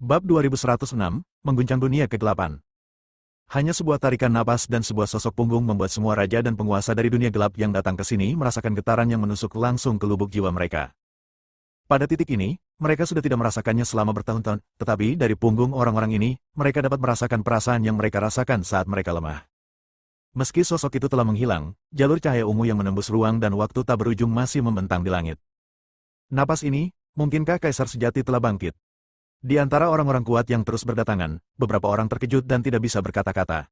Bab 2106, Mengguncang Dunia Kegelapan. Hanya sebuah tarikan napas dan sebuah sosok punggung membuat semua raja dan penguasa dari dunia gelap yang datang ke sini merasakan getaran yang menusuk langsung ke lubuk jiwa mereka. Pada titik ini, mereka sudah tidak merasakannya selama bertahun-tahun, tetapi dari punggung orang-orang ini, mereka dapat merasakan perasaan yang mereka rasakan saat mereka lemah. Meski sosok itu telah menghilang, jalur cahaya ungu yang menembus ruang dan waktu tak berujung masih membentang di langit. Napas ini, mungkinkah kaisar sejati telah bangkit? Di antara orang-orang kuat yang terus berdatangan, beberapa orang terkejut dan tidak bisa berkata-kata.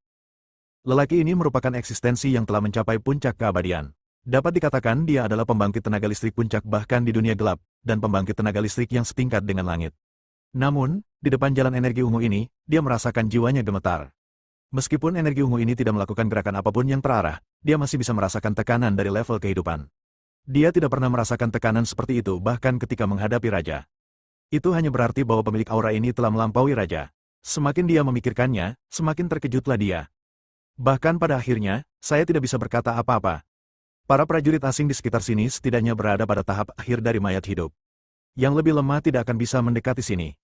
Lelaki ini merupakan eksistensi yang telah mencapai puncak keabadian. Dapat dikatakan dia adalah pembangkit tenaga listrik puncak bahkan di dunia gelap, dan pembangkit tenaga listrik yang setingkat dengan langit. Namun, di depan jalan energi ungu ini, dia merasakan jiwanya gemetar. Meskipun energi ungu ini tidak melakukan gerakan apapun yang terarah, dia masih bisa merasakan tekanan dari level kehidupan. Dia tidak pernah merasakan tekanan seperti itu bahkan ketika menghadapi raja. Itu hanya berarti bahwa pemilik aura ini telah melampaui raja. Semakin dia memikirkannya, semakin terkejutlah dia. Bahkan pada akhirnya, saya tidak bisa berkata apa-apa. Para prajurit asing di sekitar sini setidaknya berada pada tahap akhir dari mayat hidup. Yang lebih lemah tidak akan bisa mendekati sini.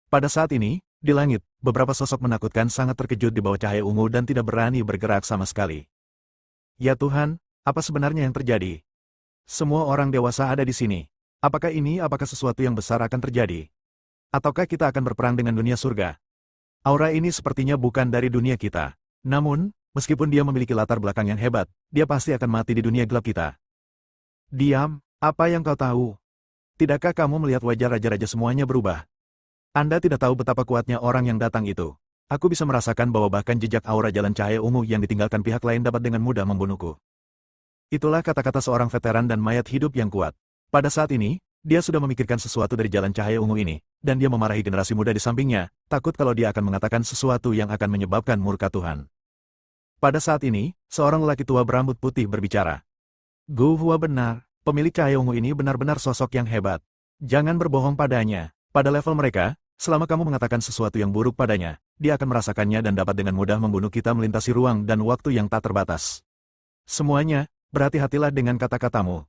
Pada saat ini, di langit, beberapa sosok menakutkan sangat terkejut di bawah cahaya ungu dan tidak berani bergerak sama sekali. Ya Tuhan, apa sebenarnya yang terjadi? Semua orang dewasa ada di sini. Apakah sesuatu yang besar akan terjadi? Ataukah kita akan berperang dengan dunia surga? Aura ini sepertinya bukan dari dunia kita. Namun, meskipun dia memiliki latar belakang yang hebat, dia pasti akan mati di dunia gelap kita. Diam, apa yang kau tahu? Tidakkah kamu melihat wajah raja-raja semuanya berubah? Anda tidak tahu betapa kuatnya orang yang datang itu. Aku bisa merasakan bahwa bahkan jejak aura jalan cahaya ungu yang ditinggalkan pihak lain dapat dengan mudah membunuhku. Itulah kata-kata seorang veteran dan mayat hidup yang kuat. Pada saat ini, dia sudah memikirkan sesuatu dari jalan cahaya ungu ini, dan dia memarahi generasi muda di sampingnya, takut kalau dia akan mengatakan sesuatu yang akan menyebabkan murka Tuhan. Pada saat ini, seorang lelaki tua berambut putih berbicara. Gu Hua benar, pemilik cahaya ungu ini benar-benar sosok yang hebat. Jangan berbohong padanya. Pada level mereka, selama kamu mengatakan sesuatu yang buruk padanya, dia akan merasakannya dan dapat dengan mudah membunuh kita melintasi ruang dan waktu yang tak terbatas. Semuanya, berhati-hatilah dengan kata-katamu.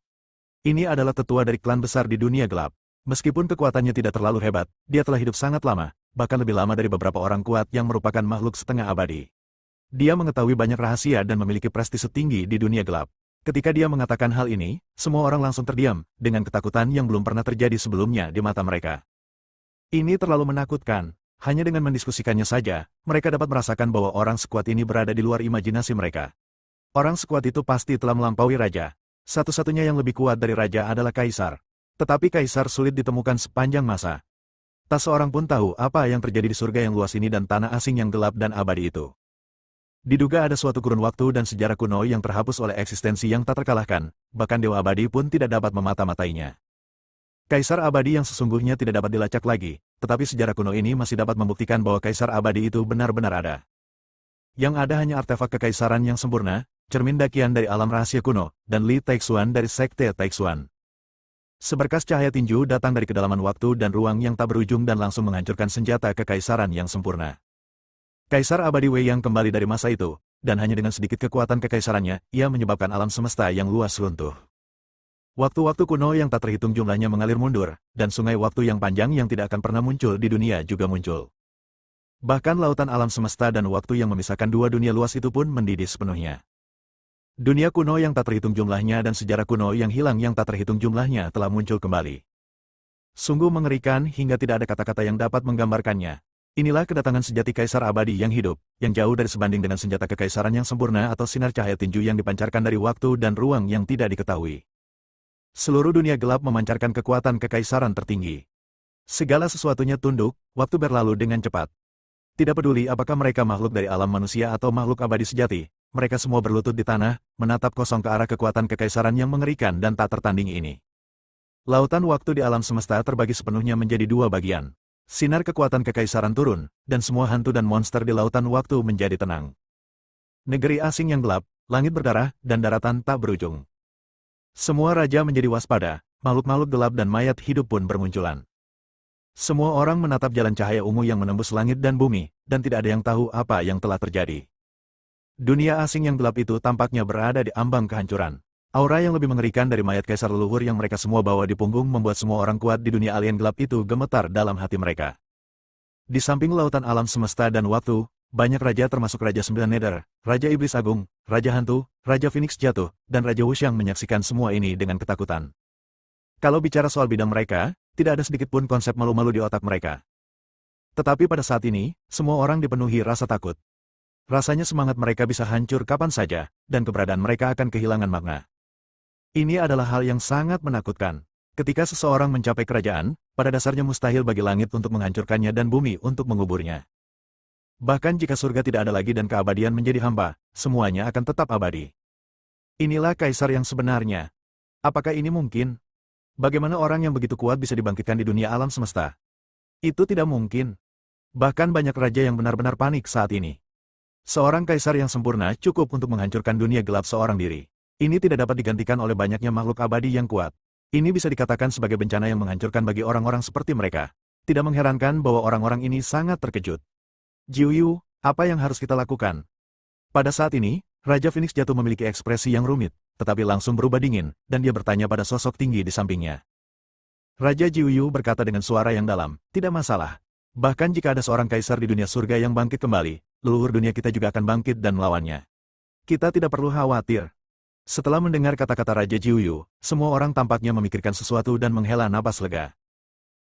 Ini adalah tetua dari klan besar di dunia gelap. Meskipun kekuatannya tidak terlalu hebat, dia telah hidup sangat lama, bahkan lebih lama dari beberapa orang kuat yang merupakan makhluk setengah abadi. Dia mengetahui banyak rahasia dan memiliki prestise tinggi di dunia gelap. Ketika dia mengatakan hal ini, semua orang langsung terdiam, dengan ketakutan yang belum pernah terjadi sebelumnya di mata mereka. Ini terlalu menakutkan. Hanya dengan mendiskusikannya saja, mereka dapat merasakan bahwa orang sekuat ini berada di luar imajinasi mereka. Orang sekuat itu pasti telah melampaui raja. Satu-satunya yang lebih kuat dari raja adalah kaisar. Tetapi kaisar sulit ditemukan sepanjang masa. Tak seorang pun tahu apa yang terjadi di surga yang luas ini dan tanah asing yang gelap dan abadi itu. Diduga ada suatu kurun waktu dan sejarah kuno yang terhapus oleh eksistensi yang tak terkalahkan, bahkan dewa abadi pun tidak dapat memata-matainya. Kaisar abadi yang sesungguhnya tidak dapat dilacak lagi, tetapi sejarah kuno ini masih dapat membuktikan bahwa kaisar abadi itu benar-benar ada. Yang ada hanya artefak kekaisaran yang sempurna, cermin dakian dari alam rahasia kuno, dan Li Taixuan dari Sekte Taixuan. Seberkas cahaya tinju datang dari kedalaman waktu dan ruang yang tak berujung dan langsung menghancurkan senjata kekaisaran yang sempurna. Kaisar abadi Wei yang kembali dari masa itu, dan hanya dengan sedikit kekuatan kekaisarannya, ia menyebabkan alam semesta yang luas runtuh. Waktu-waktu kuno yang tak terhitung jumlahnya mengalir mundur, dan sungai waktu yang panjang yang tidak akan pernah muncul di dunia juga muncul. Bahkan lautan alam semesta dan waktu yang memisahkan dua dunia luas itu pun mendidih sepenuhnya. Dunia kuno yang tak terhitung jumlahnya dan sejarah kuno yang hilang yang tak terhitung jumlahnya telah muncul kembali. Sungguh mengerikan hingga tidak ada kata-kata yang dapat menggambarkannya. Inilah kedatangan sejati kaisar abadi yang hidup, yang jauh dari sebanding dengan senjata kekaisaran yang sempurna atau sinar cahaya tinju yang dipancarkan dari waktu dan ruang yang tidak diketahui. Seluruh dunia gelap memancarkan kekuatan kekaisaran tertinggi. Segala sesuatunya tunduk, waktu berlalu dengan cepat. Tidak peduli apakah mereka makhluk dari alam manusia atau makhluk abadi sejati, mereka semua berlutut di tanah, menatap kosong ke arah kekuatan kekaisaran yang mengerikan dan tak tertandingi ini. Lautan waktu di alam semesta terbagi sepenuhnya menjadi dua bagian. Sinar kekuatan kekaisaran turun, dan semua hantu dan monster di lautan waktu menjadi tenang. Negeri asing yang gelap, langit berdarah, dan daratan tak berujung. Semua raja menjadi waspada, makhluk-makhluk gelap dan mayat hidup pun bermunculan. Semua orang menatap jalan cahaya ungu yang menembus langit dan bumi, dan tidak ada yang tahu apa yang telah terjadi. Dunia asing yang gelap itu tampaknya berada di ambang kehancuran. Aura yang lebih mengerikan dari mayat kaisar leluhur yang mereka semua bawa di punggung membuat semua orang kuat di dunia alien gelap itu gemetar dalam hati mereka. Di samping lautan alam semesta dan waktu, banyak raja termasuk Raja Sembilan Nether, Raja Iblis Agung, Raja Hantu, Raja Phoenix Jatuh, dan Raja Wuxiang menyaksikan semua ini dengan ketakutan. Kalau bicara soal bidang mereka, tidak ada sedikit pun konsep malu-malu di otak mereka. Tetapi pada saat ini, semua orang dipenuhi rasa takut. Rasanya semangat mereka bisa hancur kapan saja, dan keberadaan mereka akan kehilangan makna. Ini adalah hal yang sangat menakutkan. Ketika seseorang mencapai kerajaan, pada dasarnya mustahil bagi langit untuk menghancurkannya dan bumi untuk menguburnya. Bahkan jika surga tidak ada lagi dan keabadian menjadi hamba, semuanya akan tetap abadi. Inilah kaisar yang sebenarnya. Apakah ini mungkin? Bagaimana orang yang begitu kuat bisa dibangkitkan di dunia alam semesta? Itu tidak mungkin. Bahkan banyak raja yang benar-benar panik saat ini. Seorang kaisar yang sempurna cukup untuk menghancurkan dunia gelap seorang diri. Ini tidak dapat digantikan oleh banyaknya makhluk abadi yang kuat. Ini bisa dikatakan sebagai bencana yang menghancurkan bagi orang-orang seperti mereka. Tidak mengherankan bahwa orang-orang ini sangat terkejut. Jiuyu, apa yang harus kita lakukan? Pada saat ini, Raja Phoenix Jatuh memiliki ekspresi yang rumit, tetapi langsung berubah dingin, dan dia bertanya pada sosok tinggi di sampingnya. Raja Jiuyu berkata dengan suara yang dalam, tidak masalah. Bahkan jika ada seorang kaisar di dunia surga yang bangkit kembali, leluhur dunia kita juga akan bangkit dan melawannya. Kita tidak perlu khawatir. Setelah mendengar kata-kata Raja Jiuyu, semua orang tampaknya memikirkan sesuatu dan menghela napas lega.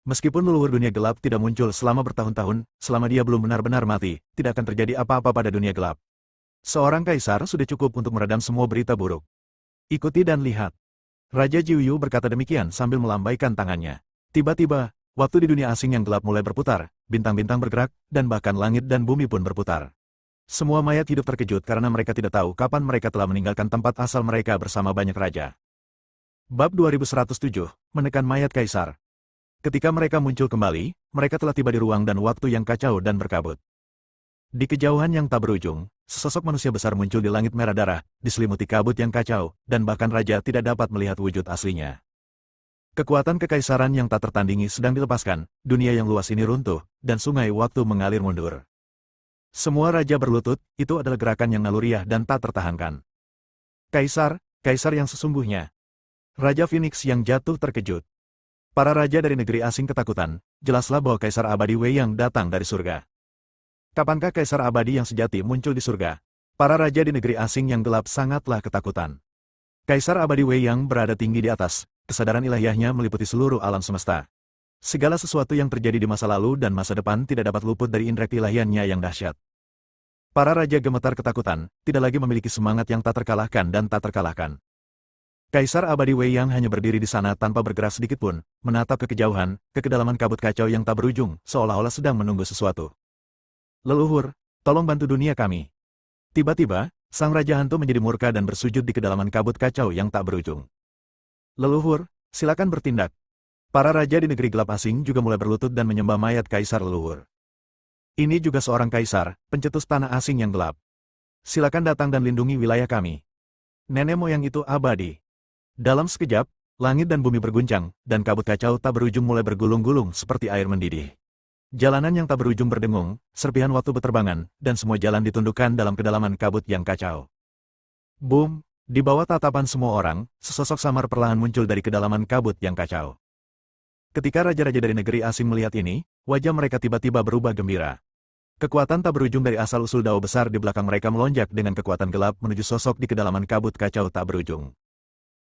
Meskipun leluhur dunia gelap tidak muncul selama bertahun-tahun, selama dia belum benar-benar mati, tidak akan terjadi apa-apa pada dunia gelap. Seorang kaisar sudah cukup untuk meredam semua berita buruk. Ikuti dan lihat. Raja Jiuyu berkata demikian sambil melambaikan tangannya. Tiba-tiba, waktu di dunia asing yang gelap mulai berputar, bintang-bintang bergerak, dan bahkan langit dan bumi pun berputar. Semua mayat hidup terkejut karena mereka tidak tahu kapan mereka telah meninggalkan tempat asal mereka bersama banyak raja. Bab 2107, Menekan Mayat Kaisar. Ketika mereka muncul kembali, mereka telah tiba di ruang dan waktu yang kacau dan berkabut. Di kejauhan yang tak berujung, sesosok manusia besar muncul di langit merah darah, diselimuti kabut yang kacau, dan bahkan raja tidak dapat melihat wujud aslinya. Kekuatan kekaisaran yang tak tertandingi sedang dilepaskan, dunia yang luas ini runtuh, dan sungai waktu mengalir mundur. Semua raja berlutut, itu adalah gerakan yang naluriah dan tak tertahankan. Kaisar, kaisar yang sesungguhnya. Raja Phoenix yang jatuh terkejut. Para raja dari negeri asing ketakutan, jelaslah bahwa kaisar abadi Wei yang datang dari surga. Kapankah kaisar abadi yang sejati muncul di surga? Para raja di negeri asing yang gelap sangatlah ketakutan. Kaisar abadi Wei yang berada tinggi di atas, kesadaran ilahiyahnya meliputi seluruh alam semesta. Segala sesuatu yang terjadi di masa lalu dan masa depan tidak dapat luput dari indera keilahiannya yang dahsyat. Para raja gemetar ketakutan, tidak lagi memiliki semangat yang tak terkalahkan dan tak terkalahkan. Kaisar abadi Wei yang hanya berdiri di sana tanpa bergerak sedikit pun, menatap ke kejauhan, ke kedalaman kabut kacau yang tak berujung, seolah-olah sedang menunggu sesuatu. Leluhur, tolong bantu dunia kami. Tiba-tiba, sang raja hantu menjadi murka dan bersujud di kedalaman kabut kacau yang tak berujung. Leluhur, silakan bertindak. Para raja di negeri gelap asing juga mulai berlutut dan menyembah mayat kaisar leluhur. Ini juga seorang kaisar, pencetus tanah asing yang gelap. Silakan datang dan lindungi wilayah kami. Nenek moyang itu abadi. Dalam sekejap, langit dan bumi berguncang, dan kabut kacau tak berujung mulai bergulung-gulung seperti air mendidih. Jalanan yang tak berujung berdengung, serpihan waktu berterbangan, dan semua jalan ditundukkan dalam kedalaman kabut yang kacau. Boom! Di bawah tatapan semua orang, sesosok samar perlahan muncul dari kedalaman kabut yang kacau. Ketika raja-raja dari negeri asing melihat ini, wajah mereka tiba-tiba berubah gembira. Kekuatan tak berujung dari asal-usul dao besar di belakang mereka melonjak dengan kekuatan gelap menuju sosok di kedalaman kabut kacau tak berujung.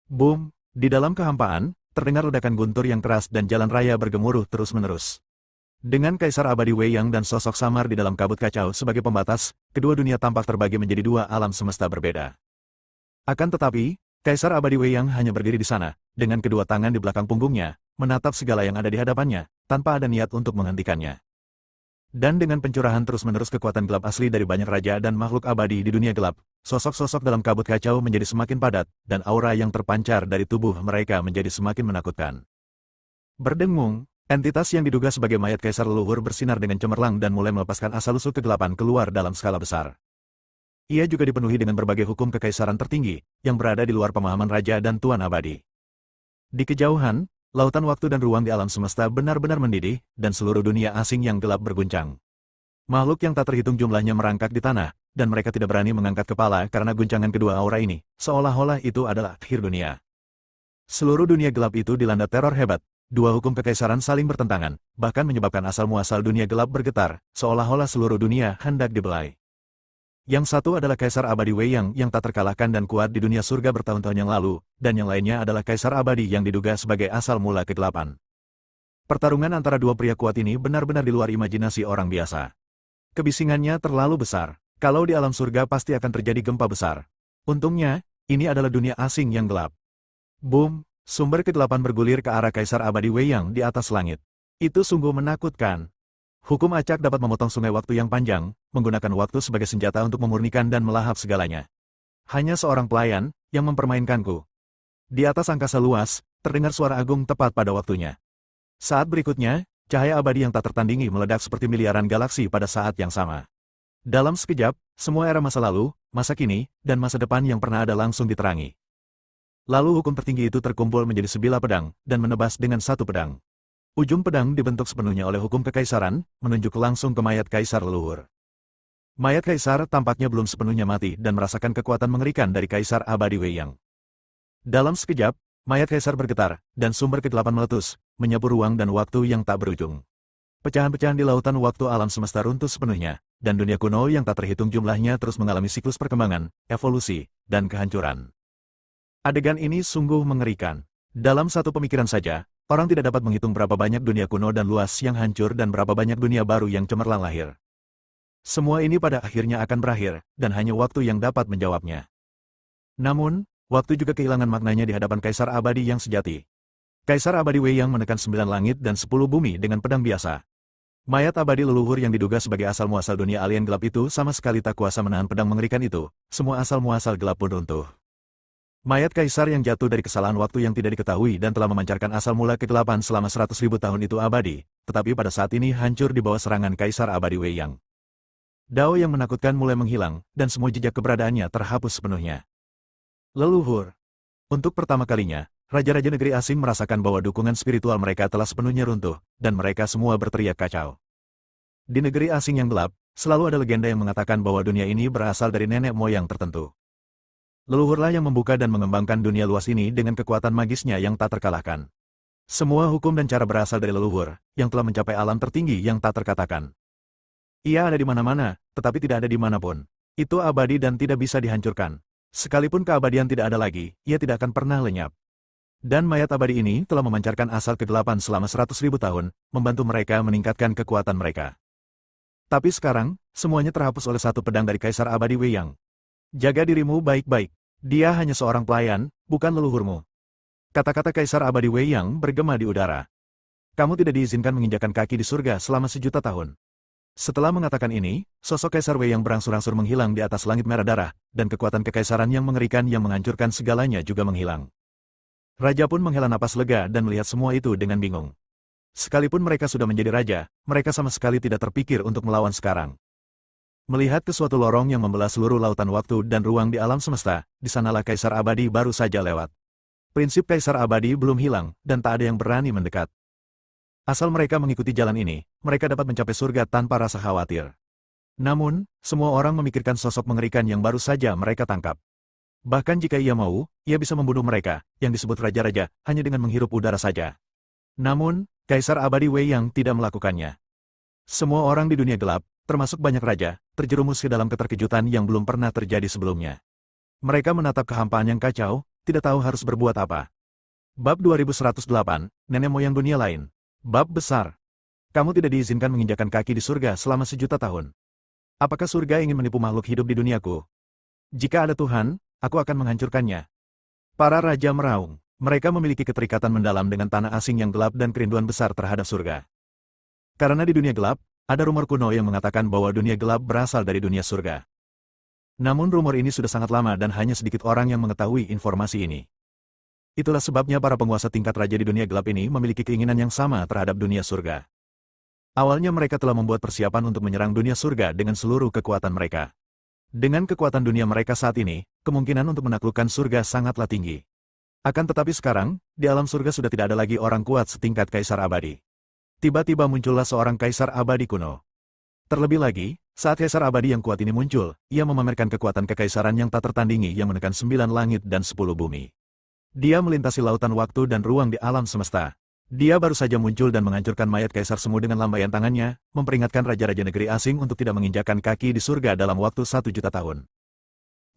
Boom! Di dalam kehampaan, terdengar ledakan guntur yang keras dan jalan raya bergemuruh terus-menerus. Dengan kaisar abadi Wei Yang dan sosok samar di dalam kabut kacau sebagai pembatas, kedua dunia tampak terbagi menjadi dua alam semesta berbeda. Akan tetapi, kaisar abadi Wei Yang hanya berdiri di sana, dengan kedua tangan di belakang punggungnya, menatap segala yang ada di hadapannya, tanpa ada niat untuk menghentikannya. Dan dengan pencurahan terus-menerus kekuatan gelap asli dari banyak raja dan makhluk abadi di dunia gelap, sosok-sosok dalam kabut kacau menjadi semakin padat, dan aura yang terpancar dari tubuh mereka menjadi semakin menakutkan. Berdengung, entitas yang diduga sebagai mayat kaisar leluhur bersinar dengan cemerlang dan mulai melepaskan asal-usul kegelapan keluar dalam skala besar. Ia juga dipenuhi dengan berbagai hukum kekaisaran tertinggi, yang berada di luar pemahaman raja dan tuan abadi. Di kejauhan, lautan waktu dan ruang di alam semesta benar-benar mendidih, dan seluruh dunia asing yang gelap berguncang. Makhluk yang tak terhitung jumlahnya merangkak di tanah, dan mereka tidak berani mengangkat kepala karena guncangan kedua aura ini, seolah-olah itu adalah akhir dunia. Seluruh dunia gelap itu dilanda teror hebat, Dua hukum kekaisaran saling bertentangan, bahkan menyebabkan asal-muasal dunia gelap bergetar, seolah-olah seluruh dunia hendak dibelai. Yang satu adalah Kaisar Abadi Wei Yang tak terkalahkan dan kuat di dunia surga bertahun-tahun yang lalu, dan yang lainnya adalah Kaisar Abadi yang diduga sebagai asal mula kegelapan. Pertarungan antara dua pria kuat ini benar-benar di luar imajinasi orang biasa. Kebisingannya terlalu besar. Kalau di alam surga pasti akan terjadi gempa besar. Untungnya, ini adalah dunia asing yang gelap. Boom! Sumber kegelapan bergulir ke arah Kaisar Abadi Wei Yang di atas langit. Itu sungguh menakutkan. Hukum acak dapat memotong sungai waktu yang panjang, menggunakan waktu sebagai senjata untuk memurnikan dan melahap segalanya. Hanya seorang pelayan yang mempermainkanku. Di atas angkasa luas, terdengar suara agung tepat pada waktunya. Saat berikutnya, cahaya abadi yang tak tertandingi meledak seperti miliaran galaksi pada saat yang sama. Dalam sekejap, semua era masa lalu, masa kini, dan masa depan yang pernah ada langsung diterangi. Lalu hukum tertinggi itu terkumpul menjadi sebilah pedang, dan menebas dengan satu pedang. Ujung pedang dibentuk sepenuhnya oleh hukum kekaisaran, menunjuk langsung ke mayat kaisar leluhur. Mayat kaisar tampaknya belum sepenuhnya mati dan merasakan kekuatan mengerikan dari Kaisar Abadi Wei Yang. Dalam sekejap, mayat kaisar bergetar, dan sumber kegelapan meletus, menyapu ruang dan waktu yang tak berujung. Pecahan-pecahan di lautan waktu alam semesta runtuh sepenuhnya, dan dunia kuno yang tak terhitung jumlahnya terus mengalami siklus perkembangan, evolusi, dan kehancuran. Adegan ini sungguh mengerikan. Dalam satu pemikiran saja, orang tidak dapat menghitung berapa banyak dunia kuno dan luas yang hancur dan berapa banyak dunia baru yang cemerlang lahir. Semua ini pada akhirnya akan berakhir, dan hanya waktu yang dapat menjawabnya. Namun, waktu juga kehilangan maknanya di hadapan Kaisar Abadi yang sejati. Kaisar Abadi Wei Yang menekan 9 langit dan 10 bumi dengan pedang biasa. Mayat abadi leluhur yang diduga sebagai asal-muasal dunia alien gelap itu sama sekali tak kuasa menahan pedang mengerikan itu, semua asal-muasal gelap pun runtuh. Mayat kaisar yang jatuh dari kesalahan waktu yang tidak diketahui dan telah memancarkan asal mula kegelapan selama 100.000 tahun itu abadi, tetapi pada saat ini hancur di bawah serangan Kaisar Abadi Wei Yang. Dao yang menakutkan mulai menghilang, dan semua jejak keberadaannya terhapus sepenuhnya. Leluhur. Untuk pertama kalinya, raja-raja negeri asing merasakan bahwa dukungan spiritual mereka telah sepenuhnya runtuh, dan mereka semua berteriak kacau. Di negeri asing yang gelap, selalu ada legenda yang mengatakan bahwa dunia ini berasal dari nenek moyang tertentu. Leluhurlah yang membuka dan mengembangkan dunia luas ini dengan kekuatan magisnya yang tak terkalahkan. Semua hukum dan cara berasal dari leluhur, yang telah mencapai alam tertinggi yang tak terkatakan. Ia ada di mana-mana, tetapi tidak ada di manapun. Itu abadi dan tidak bisa dihancurkan. Sekalipun keabadian tidak ada lagi, ia tidak akan pernah lenyap. Dan mayat abadi ini telah memancarkan asal kegelapan selama 100.000 tahun, membantu mereka meningkatkan kekuatan mereka. Tapi sekarang, semuanya terhapus oleh satu pedang dari Kaisar Abadi Wei Yang. Jaga dirimu baik-baik. Dia hanya seorang pelayan, bukan leluhurmu. Kata-kata Kaisar Abadi Wei Yang bergema di udara. Kamu tidak diizinkan menginjakkan kaki di surga selama 1.000.000 tahun. Setelah mengatakan ini, sosok Kaisar Wei Yang berangsur-angsur menghilang di atas langit merah darah, dan kekuatan kekaisaran yang mengerikan yang menghancurkan segalanya juga menghilang. Raja pun menghela napas lega dan melihat semua itu dengan bingung. Sekalipun mereka sudah menjadi raja, mereka sama sekali tidak terpikir untuk melawan sekarang. Melihat ke suatu lorong yang membelah seluruh lautan waktu dan ruang di alam semesta, di sanalah Kaisar Abadi baru saja lewat. Prinsip Kaisar Abadi belum hilang, dan tak ada yang berani mendekat. Asal mereka mengikuti jalan ini, mereka dapat mencapai surga tanpa rasa khawatir. Namun, semua orang memikirkan sosok mengerikan yang baru saja mereka tangkap. Bahkan jika ia mau, ia bisa membunuh mereka, yang disebut raja-raja, hanya dengan menghirup udara saja. Namun, Kaisar Abadi Wei Yang tidak melakukannya. Semua orang di dunia gelap, termasuk banyak raja, terjerumus ke dalam keterkejutan yang belum pernah terjadi sebelumnya. Mereka menatap kehampaan yang kacau, tidak tahu harus berbuat apa. Bab 2108, Nenek Moyang Dunia Lain. Bab besar. Kamu tidak diizinkan menginjakkan kaki di surga selama 1.000.000 tahun. Apakah surga ingin menipu makhluk hidup di duniaku? Jika ada Tuhan, aku akan menghancurkannya. Para raja meraung. Mereka memiliki keterikatan mendalam dengan tanah asing yang gelap dan kerinduan besar terhadap surga. Karena di dunia gelap, ada rumor kuno yang mengatakan bahwa dunia gelap berasal dari dunia surga. Namun rumor ini sudah sangat lama dan hanya sedikit orang yang mengetahui informasi ini. Itulah sebabnya para penguasa tingkat raja di dunia gelap ini memiliki keinginan yang sama terhadap dunia surga. Awalnya mereka telah membuat persiapan untuk menyerang dunia surga dengan seluruh kekuatan mereka. Dengan kekuatan dunia mereka saat ini, kemungkinan untuk menaklukkan surga sangatlah tinggi. Akan tetapi sekarang, di alam surga sudah tidak ada lagi orang kuat setingkat Kaisar Abadi. Tiba-tiba muncullah seorang Kaisar Abadi kuno. Terlebih lagi, saat Kaisar Abadi yang kuat ini muncul, ia memamerkan kekuatan kekaisaran yang tak tertandingi yang menekan 9 langit dan 10 bumi. Dia melintasi lautan waktu dan ruang di alam semesta. Dia baru saja muncul dan menghancurkan mayat Kaisar Semu dengan lambaian tangannya, memperingatkan raja-raja negeri asing untuk tidak menginjakkan kaki di surga dalam waktu 1 juta tahun.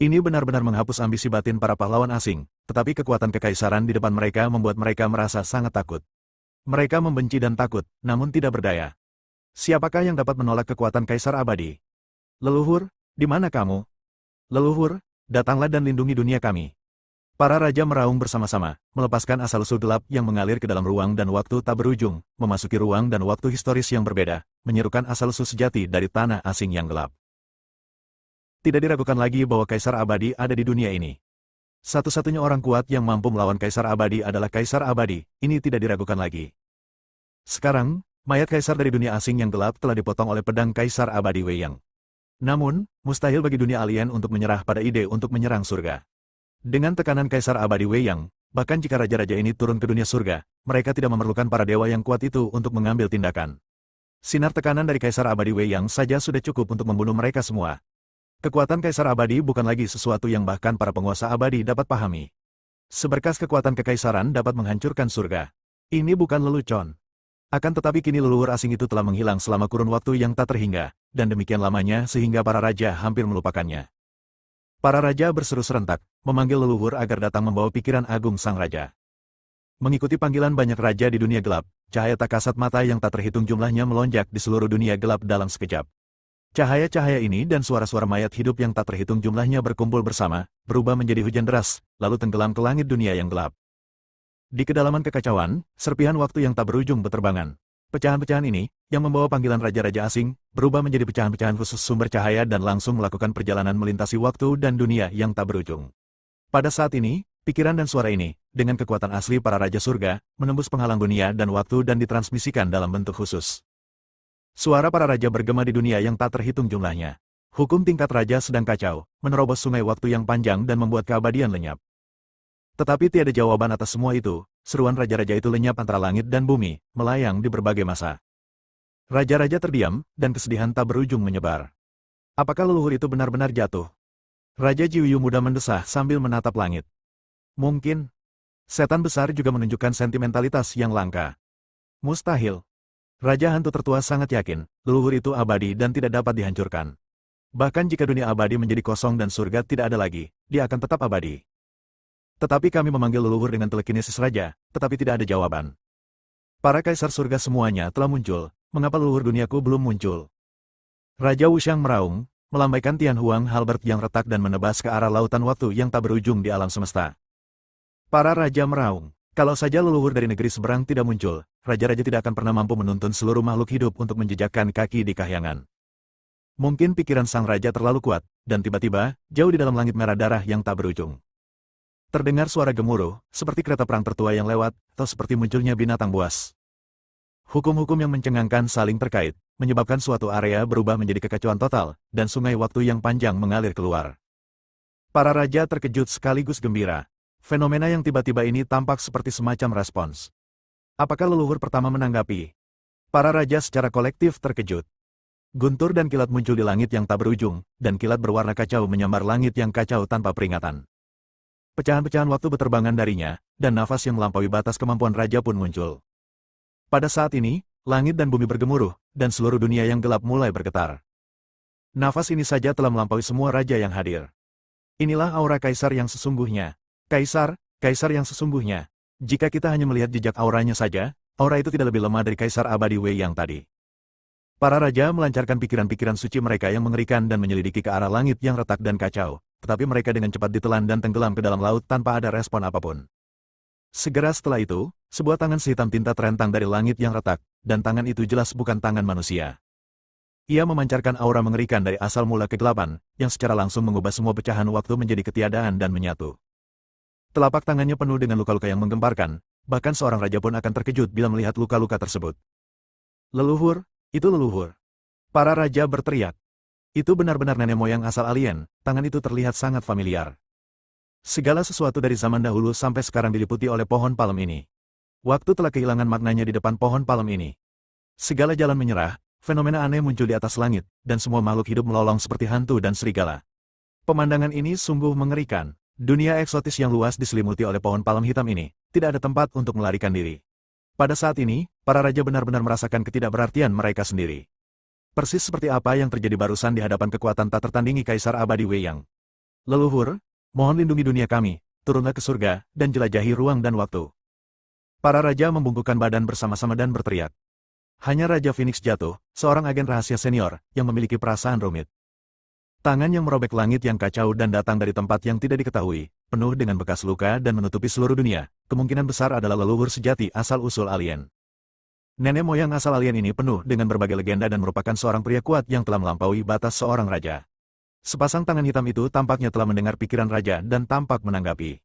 Ini benar-benar menghapus ambisi batin para pahlawan asing, tetapi kekuatan kekaisaran di depan mereka membuat mereka merasa sangat takut. Mereka membenci dan takut, namun tidak berdaya. Siapakah yang dapat menolak kekuatan Kaisar Abadi? Leluhur, di mana kamu? Leluhur, datanglah dan lindungi dunia kami. Para raja meraung bersama-sama, melepaskan asal-usul gelap yang mengalir ke dalam ruang dan waktu tak berujung, memasuki ruang dan waktu historis yang berbeda, menyerukan asal-usul sejati dari tanah asing yang gelap. Tidak diragukan lagi bahwa Kaisar Abadi ada di dunia ini. Satu-satunya orang kuat yang mampu melawan Kaisar Abadi adalah Kaisar Abadi, ini tidak diragukan lagi. Sekarang, mayat Kaisar dari dunia asing yang gelap telah dipotong oleh pedang Kaisar Abadi Wei Yang. Namun, mustahil bagi dunia alien untuk menyerah pada ide untuk menyerang surga. Dengan tekanan Kaisar Abadi Wei Yang, bahkan jika raja-raja ini turun ke dunia surga, mereka tidak memerlukan para dewa yang kuat itu untuk mengambil tindakan. Sinar tekanan dari Kaisar Abadi Wei Yang saja sudah cukup untuk membunuh mereka semua. Kekuatan Kaisar Abadi bukan lagi sesuatu yang bahkan para penguasa abadi dapat pahami. Seberkas kekuatan kekaisaran dapat menghancurkan surga. Ini bukan lelucon. Akan tetapi kini leluhur asing itu telah menghilang selama kurun waktu yang tak terhingga, dan demikian lamanya sehingga para raja hampir melupakannya. Para raja berseru serentak, memanggil leluhur agar datang membawa pikiran agung sang raja. Mengikuti panggilan banyak raja di dunia gelap, cahaya tak kasat mata yang tak terhitung jumlahnya melonjak di seluruh dunia gelap dalam sekejap. Cahaya-cahaya ini dan suara-suara mayat hidup yang tak terhitung jumlahnya berkumpul bersama, berubah menjadi hujan deras, lalu tenggelam ke langit dunia yang gelap. Di kedalaman kekacauan, serpihan waktu yang tak berujung beterbangan. Pecahan-pecahan ini, yang membawa panggilan raja-raja asing, berubah menjadi pecahan-pecahan khusus sumber cahaya dan langsung melakukan perjalanan melintasi waktu dan dunia yang tak berujung. Pada saat ini, pikiran dan suara ini, dengan kekuatan asli para raja surga, menembus penghalang dunia dan waktu dan ditransmisikan dalam bentuk khusus. Suara para raja bergema di dunia yang tak terhitung jumlahnya. Hukum tingkat raja sedang kacau, menerobos sungai waktu yang panjang dan membuat keabadian lenyap. Tetapi tiada jawaban atas semua itu, seruan raja-raja itu lenyap antara langit dan bumi, melayang di berbagai masa. Raja-raja terdiam, dan kesedihan tak berujung menyebar. Apakah leluhur itu benar-benar jatuh? Raja Jiuyu muda mendesah sambil menatap langit. Mungkin. Setan besar juga menunjukkan sentimentalitas yang langka. Mustahil. Raja hantu tertua sangat yakin, leluhur itu abadi dan tidak dapat dihancurkan. Bahkan jika dunia abadi menjadi kosong dan surga tidak ada lagi, dia akan tetap abadi. Tetapi kami memanggil leluhur dengan telekinesis raja, tetapi tidak ada jawaban. Para kaisar surga semuanya telah muncul, mengapa leluhur duniaku belum muncul? Raja Wuxiang meraung, melambaikan Tian Huang Halberd yang retak dan menebas ke arah lautan waktu yang tak berujung di alam semesta. Para raja meraung, kalau saja leluhur dari negeri seberang tidak muncul, raja-raja tidak akan pernah mampu menuntun seluruh makhluk hidup untuk menjejakkan kaki di kahyangan. Mungkin pikiran sang raja terlalu kuat, dan tiba-tiba, jauh di dalam langit merah darah yang tak berujung. Terdengar suara gemuruh, seperti kereta perang tertua yang lewat, atau seperti munculnya binatang buas. Hukum-hukum yang mencengangkan saling terkait, menyebabkan suatu area berubah menjadi kekacauan total, dan sungai waktu yang panjang mengalir keluar. Para raja terkejut sekaligus gembira. Fenomena yang tiba-tiba ini tampak seperti semacam respons. Apakah leluhur pertama menanggapi? Para raja secara kolektif terkejut. Guntur dan kilat muncul di langit yang tak berujung, dan kilat berwarna kacau menyambar langit yang kacau tanpa peringatan. Pecahan-pecahan waktu beterbangan darinya, dan nafas yang melampaui batas kemampuan raja pun muncul. Pada saat ini, langit dan bumi bergemuruh, dan seluruh dunia yang gelap mulai bergetar. Nafas ini saja telah melampaui semua raja yang hadir. Inilah aura kaisar yang sesungguhnya. Kaisar yang sesungguhnya. Jika kita hanya melihat jejak auranya saja, aura itu tidak lebih lemah dari Kaisar Abadi Wei yang tadi. Para raja melancarkan pikiran-pikiran suci mereka yang mengerikan dan menyelidiki ke arah langit yang retak dan kacau, tetapi mereka dengan cepat ditelan dan tenggelam ke dalam laut tanpa ada respon apapun. Segera setelah itu, sebuah tangan sehitam tinta terentang dari langit yang retak, dan tangan itu jelas bukan tangan manusia. Ia memancarkan aura mengerikan dari asal mula kegelapan, yang secara langsung mengubah semua pecahan waktu menjadi ketiadaan dan menyatu. Telapak tangannya penuh dengan luka-luka yang menggemparkan, bahkan seorang raja pun akan terkejut bila melihat luka-luka tersebut. Leluhur, itu leluhur. Para raja berteriak. Itu benar-benar nenek moyang asal alien, tangan itu terlihat sangat familiar. Segala sesuatu dari zaman dahulu sampai sekarang diliputi oleh pohon palem ini. Waktu telah kehilangan maknanya di depan pohon palem ini. Segala jalan menyerah, fenomena aneh muncul di atas langit, dan semua makhluk hidup melolong seperti hantu dan serigala. Pemandangan ini sungguh mengerikan. Dunia eksotis yang luas diselimuti oleh pohon palem hitam ini, tidak ada tempat untuk melarikan diri. Pada saat ini, para raja benar-benar merasakan ketidakberartian mereka sendiri. Persis seperti apa yang terjadi barusan di hadapan kekuatan tak tertandingi Kaisar Abadi Wei Yang. Leluhur, mohon lindungi dunia kami, turunlah ke surga, dan jelajahi ruang dan waktu. Para raja membungkukkan badan bersama-sama dan berteriak. Hanya Raja Phoenix jatuh, seorang agen rahasia senior, yang memiliki perasaan rumit. Tangan yang merobek langit yang kacau dan datang dari tempat yang tidak diketahui, penuh dengan bekas luka dan menutupi seluruh dunia, kemungkinan besar adalah leluhur sejati asal-usul alien. Nenek moyang asal alien ini penuh dengan berbagai legenda dan merupakan seorang pria kuat yang telah melampaui batas seorang raja. Sepasang tangan hitam itu tampaknya telah mendengar pikiran raja dan tampak menanggapi.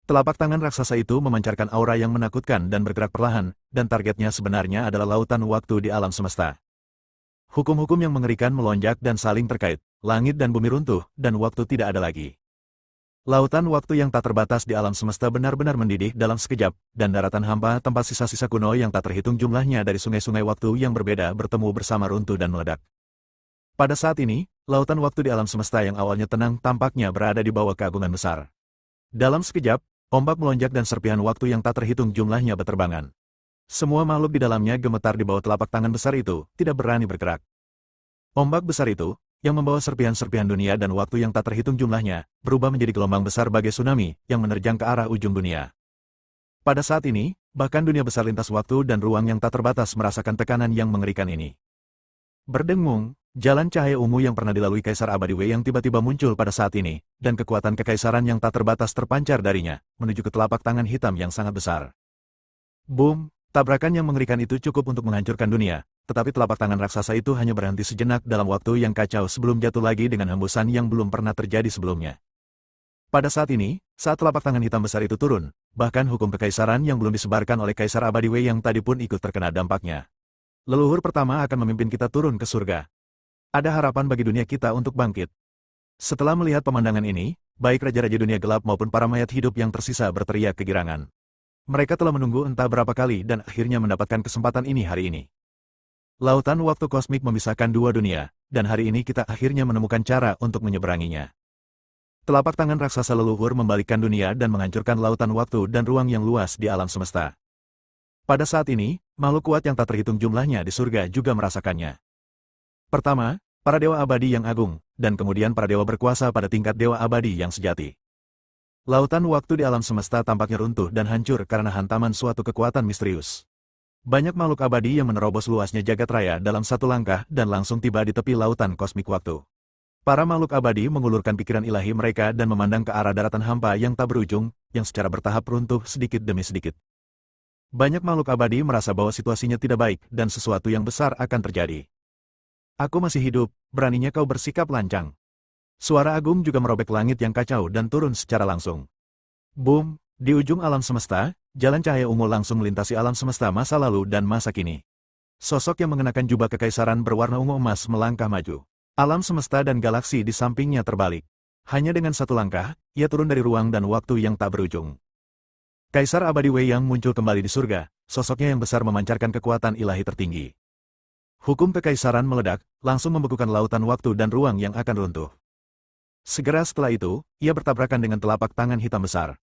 Telapak tangan raksasa itu memancarkan aura yang menakutkan dan bergerak perlahan, dan targetnya sebenarnya adalah lautan waktu di alam semesta. Hukum-hukum yang mengerikan melonjak dan saling terkait, langit dan bumi runtuh, dan waktu tidak ada lagi. Lautan waktu yang tak terbatas di alam semesta benar-benar mendidih dalam sekejap, dan daratan hampa tempat sisa-sisa kuno yang tak terhitung jumlahnya dari sungai-sungai waktu yang berbeda bertemu bersama runtuh dan meledak. Pada saat ini, lautan waktu di alam semesta yang awalnya tenang tampaknya berada di bawah keagungan besar. Dalam sekejap, ombak melonjak dan serpihan waktu yang tak terhitung jumlahnya berterbangan. Semua makhluk di dalamnya gemetar di bawah telapak tangan besar itu, tidak berani bergerak. Ombak besar itu, yang membawa serpihan-serpihan dunia dan waktu yang tak terhitung jumlahnya, berubah menjadi gelombang besar bagai tsunami, yang menerjang ke arah ujung dunia. Pada saat ini, bahkan dunia besar lintas waktu dan ruang yang tak terbatas merasakan tekanan yang mengerikan ini. Berdengung, jalan cahaya ungu yang pernah dilalui Kaisar Abadi Wei yang tiba-tiba muncul pada saat ini, dan kekuatan kekaisaran yang tak terbatas terpancar darinya, menuju ke telapak tangan hitam yang sangat besar. Boom! Tabrakan yang mengerikan itu cukup untuk menghancurkan dunia, tetapi telapak tangan raksasa itu hanya berhenti sejenak dalam waktu yang kacau sebelum jatuh lagi dengan hembusan yang belum pernah terjadi sebelumnya. Pada saat ini, saat telapak tangan hitam besar itu turun, bahkan hukum kekaisaran yang belum disebarkan oleh Kaisar Abadi Wei yang tadi pun ikut terkena dampaknya. Leluhur pertama akan memimpin kita turun ke surga. Ada harapan bagi dunia kita untuk bangkit. Setelah melihat pemandangan ini, baik raja-raja dunia gelap maupun para mayat hidup yang tersisa berteriak kegirangan. Mereka telah menunggu entah berapa kali dan akhirnya mendapatkan kesempatan ini hari ini. Lautan waktu kosmik memisahkan dua dunia, dan hari ini kita akhirnya menemukan cara untuk menyeberanginya. Telapak tangan raksasa leluhur membalikkan dunia dan menghancurkan lautan waktu dan ruang yang luas di alam semesta. Pada saat ini, makhluk kuat yang tak terhitung jumlahnya di surga juga merasakannya. Pertama, para dewa abadi yang agung, dan kemudian para dewa berkuasa pada tingkat dewa abadi yang sejati. Lautan waktu di alam semesta tampaknya runtuh dan hancur karena hantaman suatu kekuatan misterius. Banyak makhluk abadi yang menerobos luasnya jagat raya dalam satu langkah dan langsung tiba di tepi lautan kosmik waktu. Para makhluk abadi mengulurkan pikiran ilahi mereka dan memandang ke arah daratan hampa yang tak berujung, yang secara bertahap runtuh sedikit demi sedikit. Banyak makhluk abadi merasa bahwa situasinya tidak baik dan sesuatu yang besar akan terjadi. Aku masih hidup, beraninya kau bersikap lancang. Suara agung juga merobek langit yang kacau dan turun secara langsung. Boom! Di ujung alam semesta, jalan cahaya ungu langsung melintasi alam semesta masa lalu dan masa kini. Sosok yang mengenakan jubah kekaisaran berwarna ungu emas melangkah maju. Alam semesta dan galaksi di sampingnya terbalik. Hanya dengan satu langkah, ia turun dari ruang dan waktu yang tak berujung. Kaisar Abadi Wei yang muncul kembali di surga, sosoknya yang besar memancarkan kekuatan ilahi tertinggi. Hukum kekaisaran meledak, langsung membekukan lautan waktu dan ruang yang akan runtuh. Segera setelah itu, ia bertabrakan dengan telapak tangan hitam besar.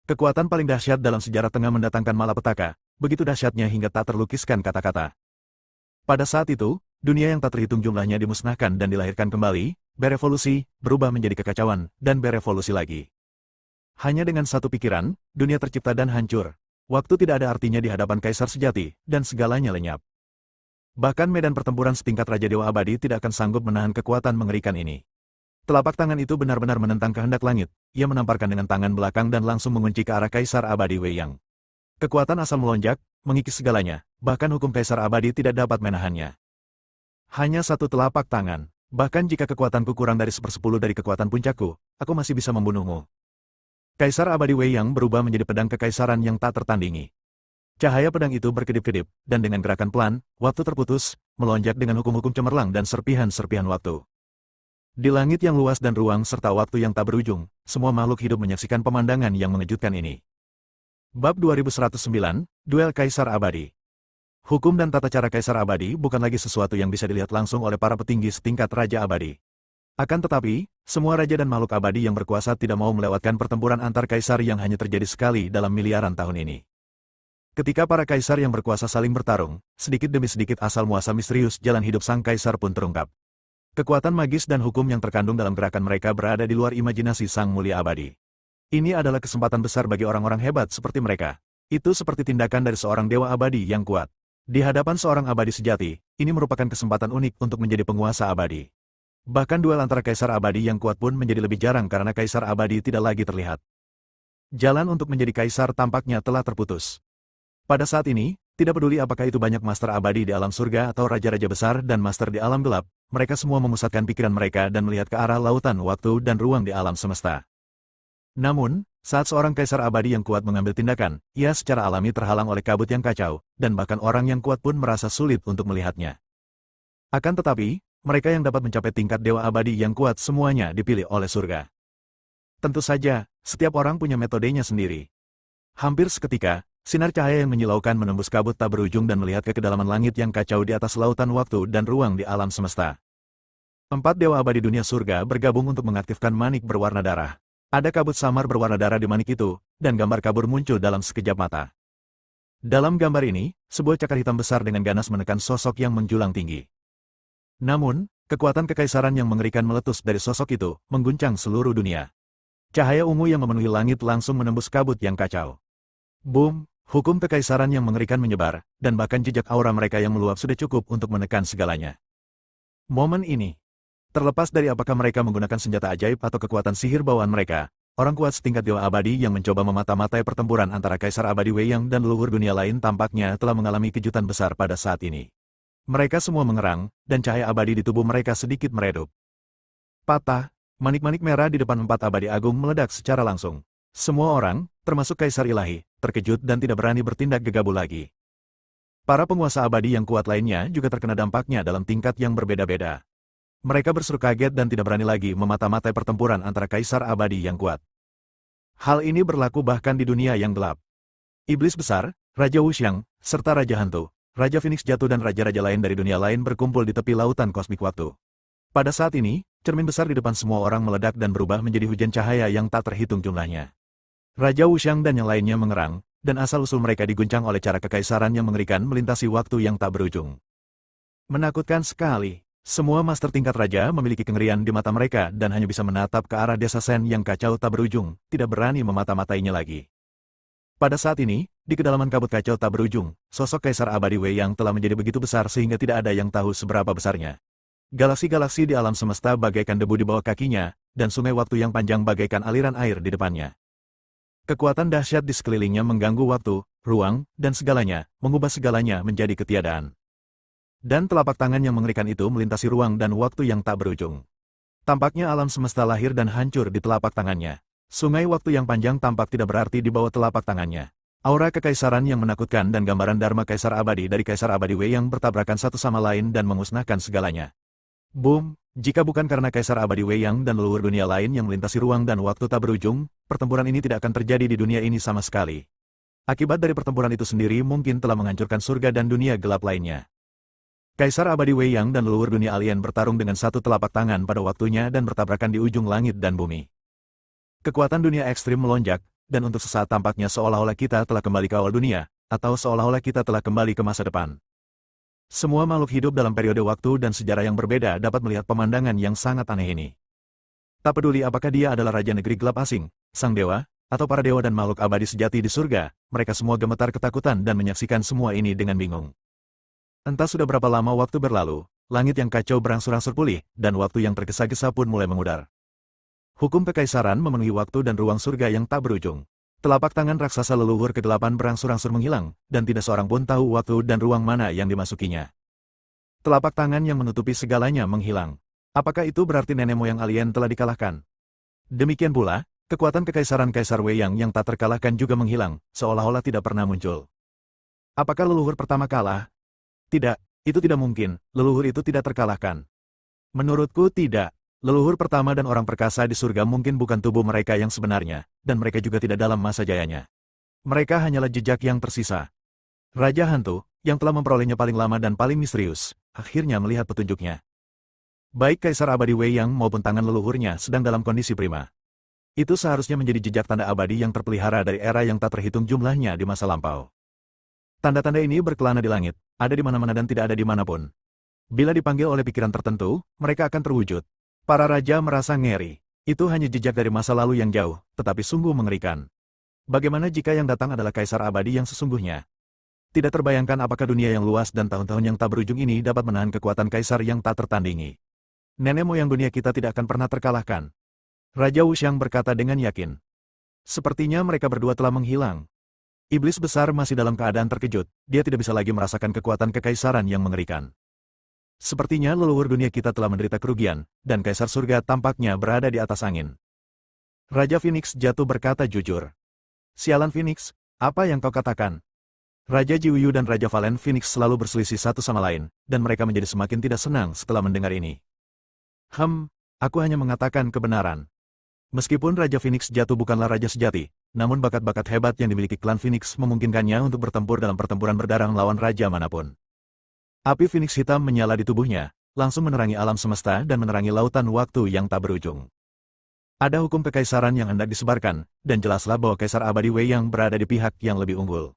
Kekuatan paling dahsyat dalam sejarah tengah mendatangkan malapetaka, begitu dahsyatnya hingga tak terlukiskan kata-kata. Pada saat itu, dunia yang tak terhitung jumlahnya dimusnahkan dan dilahirkan kembali, berevolusi, berubah menjadi kekacauan, dan berevolusi lagi. Hanya dengan satu pikiran, dunia tercipta dan hancur. Waktu tidak ada artinya di hadapan kaisar sejati, dan segalanya lenyap. Bahkan medan pertempuran setingkat Raja Dewa Abadi tidak akan sanggup menahan kekuatan mengerikan ini. Telapak tangan itu benar-benar menentang kehendak langit, ia menamparkan dengan tangan belakang dan langsung mengunci ke arah Kaisar Abadi Wei Yang. Kekuatan asal melonjak, mengikis segalanya, bahkan hukum Kaisar Abadi tidak dapat menahannya. Hanya satu telapak tangan, bahkan jika kekuatanku kurang dari 1/10 dari kekuatan puncakku, aku masih bisa membunuhmu. Kaisar Abadi Wei Yang berubah menjadi pedang kekaisaran yang tak tertandingi. Cahaya pedang itu berkedip-kedip, dan dengan gerakan pelan, waktu terputus, melonjak dengan hukum-hukum cemerlang dan serpihan-serpihan waktu. Di langit yang luas dan ruang serta waktu yang tak berujung, semua makhluk hidup menyaksikan pemandangan yang mengejutkan ini. Bab 2109, Duel Kaisar Abadi. Hukum dan tata cara Kaisar Abadi bukan lagi sesuatu yang bisa dilihat langsung oleh para petinggi setingkat Raja Abadi. Akan tetapi, semua raja dan makhluk abadi yang berkuasa tidak mau melewatkan pertempuran antar kaisar yang hanya terjadi sekali dalam miliaran tahun ini. Ketika para kaisar yang berkuasa saling bertarung, sedikit demi sedikit asal-muasal misterius jalan hidup sang kaisar pun terungkap. Kekuatan magis dan hukum yang terkandung dalam gerakan mereka berada di luar imajinasi sang mulia abadi. Ini adalah kesempatan besar bagi orang-orang hebat seperti mereka. Itu seperti tindakan dari seorang dewa abadi yang kuat. Di hadapan seorang abadi sejati, ini merupakan kesempatan unik untuk menjadi penguasa abadi. Bahkan duel antara kaisar abadi yang kuat pun menjadi lebih jarang karena kaisar abadi tidak lagi terlihat. Jalan untuk menjadi kaisar tampaknya telah terputus. Pada saat ini, tidak peduli apakah itu banyak master abadi di alam surga atau raja-raja besar dan master di alam gelap, mereka semua memusatkan pikiran mereka dan melihat ke arah lautan waktu dan ruang di alam semesta. Namun, saat seorang kaisar abadi yang kuat mengambil tindakan, ia secara alami terhalang oleh kabut yang kacau, dan bahkan orang yang kuat pun merasa sulit untuk melihatnya. Akan tetapi, mereka yang dapat mencapai tingkat dewa abadi yang kuat semuanya dipilih oleh surga. Tentu saja, setiap orang punya metodenya sendiri. Hampir seketika, sinar cahaya yang menyilaukan menembus kabut tak berujung dan melihat ke kedalaman langit yang kacau di atas lautan waktu dan ruang di alam semesta. 4 dewa abadi dunia surga bergabung untuk mengaktifkan manik berwarna darah. Ada kabut samar berwarna darah di manik itu, dan gambar kabur muncul dalam sekejap mata. Dalam gambar ini, sebuah cakar hitam besar dengan ganas menekan sosok yang menjulang tinggi. Namun, kekuatan kekaisaran yang mengerikan meletus dari sosok itu, mengguncang seluruh dunia. Cahaya ungu yang memenuhi langit langsung menembus kabut yang kacau. Boom, hukum kekaisaran yang mengerikan menyebar, dan bahkan jejak aura mereka yang meluap sudah cukup untuk menekan segalanya. Momen ini, terlepas dari apakah mereka menggunakan senjata ajaib atau kekuatan sihir bawaan mereka, orang kuat setingkat dewa abadi yang mencoba memata-matai pertempuran antara Kaisar Abadi Wei Yang dan leluhur dunia lain tampaknya telah mengalami kejutan besar pada saat ini. Mereka semua mengerang, dan cahaya abadi di tubuh mereka sedikit meredup. Patah, manik-manik merah di depan 4 abadi agung meledak secara langsung. Semua orang, termasuk Kaisar Ilahi, terkejut dan tidak berani bertindak gegabah lagi. Para penguasa abadi yang kuat lainnya juga terkena dampaknya dalam tingkat yang berbeda-beda. Mereka berseru kaget dan tidak berani lagi memata-matai pertempuran antara kaisar abadi yang kuat. Hal ini berlaku bahkan di dunia yang gelap. Iblis besar, Raja Wuxiang, serta Raja Hantu, Raja Phoenix Jatuh dan raja-raja lain dari dunia lain berkumpul di tepi lautan kosmik waktu. Pada saat ini, cermin besar di depan semua orang meledak dan berubah menjadi hujan cahaya yang tak terhitung jumlahnya. Raja Wuxiang dan yang lainnya mengerang, dan asal-usul mereka diguncang oleh cara kekaisaran yang mengerikan melintasi waktu yang tak berujung. Menakutkan sekali. Semua master tingkat raja memiliki kengerian di mata mereka dan hanya bisa menatap ke arah desa Sen yang kacau tak berujung, tidak berani memata-matainya lagi. Pada saat ini, di kedalaman kabut kacau tak berujung, sosok Kaisar Abadi Wei yang telah menjadi begitu besar sehingga tidak ada yang tahu seberapa besarnya. Galaksi-galaksi di alam semesta bagaikan debu di bawah kakinya, dan sungai waktu yang panjang bagaikan aliran air di depannya. Kekuatan dahsyat di sekelilingnya mengganggu waktu, ruang, dan segalanya, mengubah segalanya menjadi ketiadaan. Dan telapak tangan yang mengerikan itu melintasi ruang dan waktu yang tak berujung. Tampaknya alam semesta lahir dan hancur di telapak tangannya. Sungai waktu yang panjang tampak tidak berarti di bawah telapak tangannya. Aura kekaisaran yang menakutkan dan gambaran Dharma Kaisar Abadi dari Kaisar Abadi Wei yang bertabrakan satu sama lain dan memusnahkan segalanya. Boom, jika bukan karena Kaisar Abadi Wei Yang dan leluhur dunia lain yang melintasi ruang dan waktu tak berujung, pertempuran ini tidak akan terjadi di dunia ini sama sekali. Akibat dari pertempuran itu sendiri mungkin telah menghancurkan surga dan dunia gelap lainnya. Kaisar Abadi Wei Yang dan leluhur dunia alien bertarung dengan satu telapak tangan pada waktunya dan bertabrakan di ujung langit dan bumi. Kekuatan dunia ekstrim melonjak, dan untuk sesaat tampaknya seolah-olah kita telah kembali ke awal dunia, atau seolah-olah kita telah kembali ke masa depan. Semua makhluk hidup dalam periode waktu dan sejarah yang berbeda dapat melihat pemandangan yang sangat aneh ini. Tak peduli apakah dia adalah raja negeri gelap asing, sang dewa, atau para dewa dan makhluk abadi sejati di surga, mereka semua gemetar ketakutan dan menyaksikan semua ini dengan bingung. Entah sudah berapa lama waktu berlalu, langit yang kacau berangsur-angsur pulih, dan waktu yang tergesa-gesa pun mulai mengudar. Hukum kekaisaran memenuhi waktu dan ruang surga yang tak berujung. Telapak tangan raksasa leluhur kegelapan berangsur-angsur menghilang, dan tidak seorang pun tahu waktu dan ruang mana yang dimasukinya. Telapak tangan yang menutupi segalanya menghilang. Apakah itu berarti nenek moyang alien telah dikalahkan? Demikian pula, kekuatan kekaisaran Kaisar Wei Yang tak terkalahkan juga menghilang, seolah-olah tidak pernah muncul. Apakah leluhur pertama kalah? Tidak, itu tidak mungkin, leluhur itu tidak terkalahkan. Menurutku tidak. Leluhur pertama dan orang perkasa di surga mungkin bukan tubuh mereka yang sebenarnya, dan mereka juga tidak dalam masa jayanya. Mereka hanyalah jejak yang tersisa. Raja Hantu, yang telah memperolehnya paling lama dan paling misterius, akhirnya melihat petunjuknya. Baik Kaisar Abadi Wei Yang maupun tangan leluhurnya sedang dalam kondisi prima. Itu seharusnya menjadi jejak tanda abadi yang terpelihara dari era yang tak terhitung jumlahnya di masa lampau. Tanda-tanda ini berkelana di langit, ada di mana-mana dan tidak ada di manapun. Bila dipanggil oleh pikiran tertentu, mereka akan terwujud. Para raja merasa ngeri. Itu hanya jejak dari masa lalu yang jauh, tetapi sungguh mengerikan. Bagaimana jika yang datang adalah kaisar abadi yang sesungguhnya? Tidak terbayangkan apakah dunia yang luas dan tahun-tahun yang tak berujung ini dapat menahan kekuatan kaisar yang tak tertandingi. Nenek moyang dunia kita tidak akan pernah terkalahkan. Raja Wuxiang berkata dengan yakin. Sepertinya mereka berdua telah menghilang. Iblis besar masih dalam keadaan terkejut, dia tidak bisa lagi merasakan kekuatan kekaisaran yang mengerikan. Sepertinya leluhur dunia kita telah menderita kerugian, dan kaisar surga tampaknya berada di atas angin. Raja Phoenix jatuh berkata jujur. Sialan Phoenix, apa yang kau katakan? Raja Jiuyu dan Raja Valen Phoenix selalu berselisih satu sama lain, dan mereka menjadi semakin tidak senang setelah mendengar ini. Aku hanya mengatakan kebenaran. Meskipun Raja Phoenix jatuh bukanlah raja sejati, namun bakat-bakat hebat yang dimiliki klan Phoenix memungkinkannya untuk bertempur dalam pertempuran berdarah melawan raja manapun. Api Phoenix hitam menyala di tubuhnya, langsung menerangi alam semesta dan menerangi lautan waktu yang tak berujung. Ada hukum kekaisaran yang hendak disebarkan, dan jelaslah bahwa Kaisar Abadi Wei yang berada di pihak yang lebih unggul.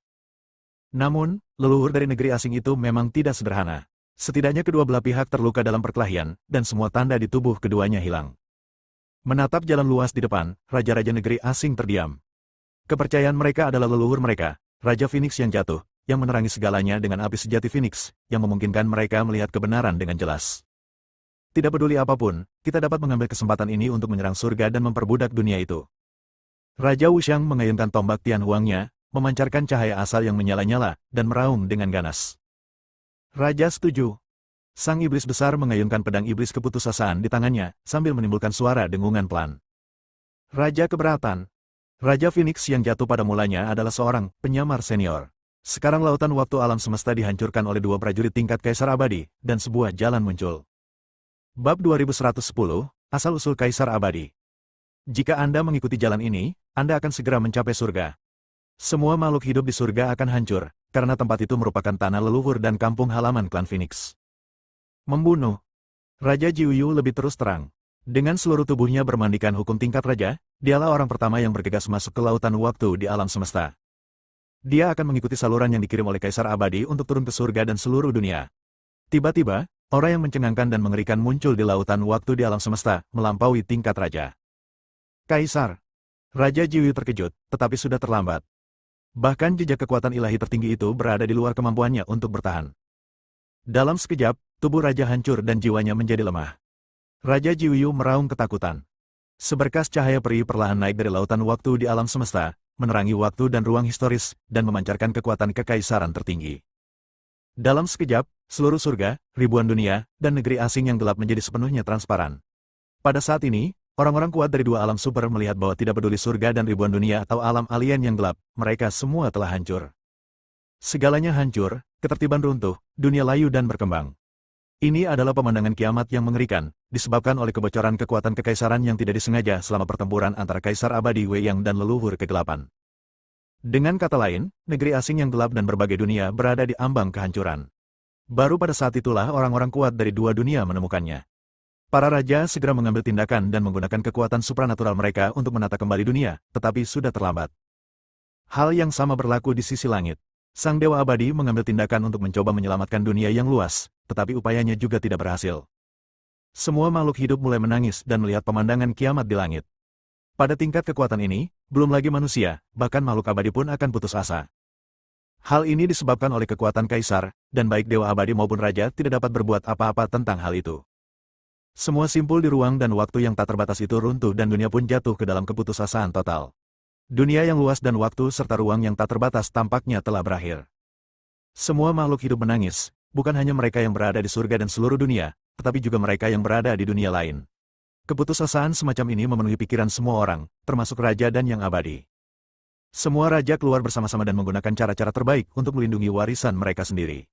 Namun, leluhur dari negeri asing itu memang tidak sederhana. Setidaknya kedua belah pihak terluka dalam perkelahian, dan semua tanda di tubuh keduanya hilang. Menatap jalan luas di depan, raja-raja negeri asing terdiam. Kepercayaan mereka adalah leluhur mereka, Raja Phoenix yang jatuh, yang menerangi segalanya dengan api sejati Phoenix, yang memungkinkan mereka melihat kebenaran dengan jelas. Tidak peduli apapun, kita dapat mengambil kesempatan ini untuk menyerang surga dan memperbudak dunia itu. Raja Wuxiang mengayunkan tombak Tianhuangnya, memancarkan cahaya asal yang menyala-nyala, dan meraung dengan ganas. Raja setuju. Sang iblis besar mengayunkan pedang iblis keputusasaan di tangannya, sambil menimbulkan suara dengungan pelan. Raja keberatan. Raja Phoenix yang jatuh pada mulanya adalah seorang penyamar senior. Sekarang lautan waktu alam semesta dihancurkan oleh dua prajurit tingkat Kaisar Abadi, dan sebuah jalan muncul. Bab 2110, Asal-usul Kaisar Abadi. Jika Anda mengikuti jalan ini, Anda akan segera mencapai surga. Semua makhluk hidup di surga akan hancur, karena tempat itu merupakan tanah leluhur dan kampung halaman klan Phoenix. Membunuh. Raja Jiuyu lebih terus terang. Dengan seluruh tubuhnya bermandikan hukum tingkat raja, dialah orang pertama yang bergegas masuk ke lautan waktu di alam semesta. Dia akan mengikuti saluran yang dikirim oleh Kaisar Abadi untuk turun ke surga dan seluruh dunia. Tiba-tiba, orang yang mencengangkan dan mengerikan muncul di lautan waktu di alam semesta, melampaui tingkat raja. Kaisar. Raja Jiuyu terkejut, tetapi sudah terlambat. Bahkan jejak kekuatan ilahi tertinggi itu berada di luar kemampuannya untuk bertahan. Dalam sekejap, tubuh raja hancur dan jiwanya menjadi lemah. Raja Jiuyu meraung ketakutan. Seberkas cahaya peri perlahan naik dari lautan waktu di alam semesta, menerangi waktu dan ruang historis, dan memancarkan kekuatan kekaisaran tertinggi. Dalam sekejap, seluruh surga, ribuan dunia, dan negeri asing yang gelap menjadi sepenuhnya transparan. Pada saat ini, orang-orang kuat dari dua alam super melihat bahwa tidak peduli surga dan ribuan dunia atau alam alien yang gelap, mereka semua telah hancur. Segalanya hancur, ketertiban runtuh, dunia layu dan berkembang. Ini adalah pemandangan kiamat yang mengerikan, disebabkan oleh kebocoran kekuatan kekaisaran yang tidak disengaja selama pertempuran antara Kaisar Abadi Wei Yang dan leluhur kegelapan. Dengan kata lain, negeri asing yang gelap dan berbagai dunia berada di ambang kehancuran. Baru pada saat itulah orang-orang kuat dari dua dunia menemukannya. Para raja segera mengambil tindakan dan menggunakan kekuatan supranatural mereka untuk menata kembali dunia, tetapi sudah terlambat. Hal yang sama berlaku di sisi langit. Sang Dewa Abadi mengambil tindakan untuk mencoba menyelamatkan dunia yang luas, tetapi upayanya juga tidak berhasil. Semua makhluk hidup mulai menangis dan melihat pemandangan kiamat di langit. Pada tingkat kekuatan ini, belum lagi manusia, bahkan makhluk abadi pun akan putus asa. Hal ini disebabkan oleh kekuatan kaisar, dan baik Dewa Abadi maupun Raja tidak dapat berbuat apa-apa tentang hal itu. Semua simpul di ruang dan waktu yang tak terbatas itu runtuh dan dunia pun jatuh ke dalam keputusasaan total. Dunia yang luas dan waktu serta ruang yang tak terbatas tampaknya telah berakhir. Semua makhluk hidup menangis, bukan hanya mereka yang berada di surga dan seluruh dunia, tetapi juga mereka yang berada di dunia lain. Keputusasaan semacam ini memenuhi pikiran semua orang, termasuk raja dan yang abadi. Semua raja keluar bersama-sama dan menggunakan cara-cara terbaik untuk melindungi warisan mereka sendiri.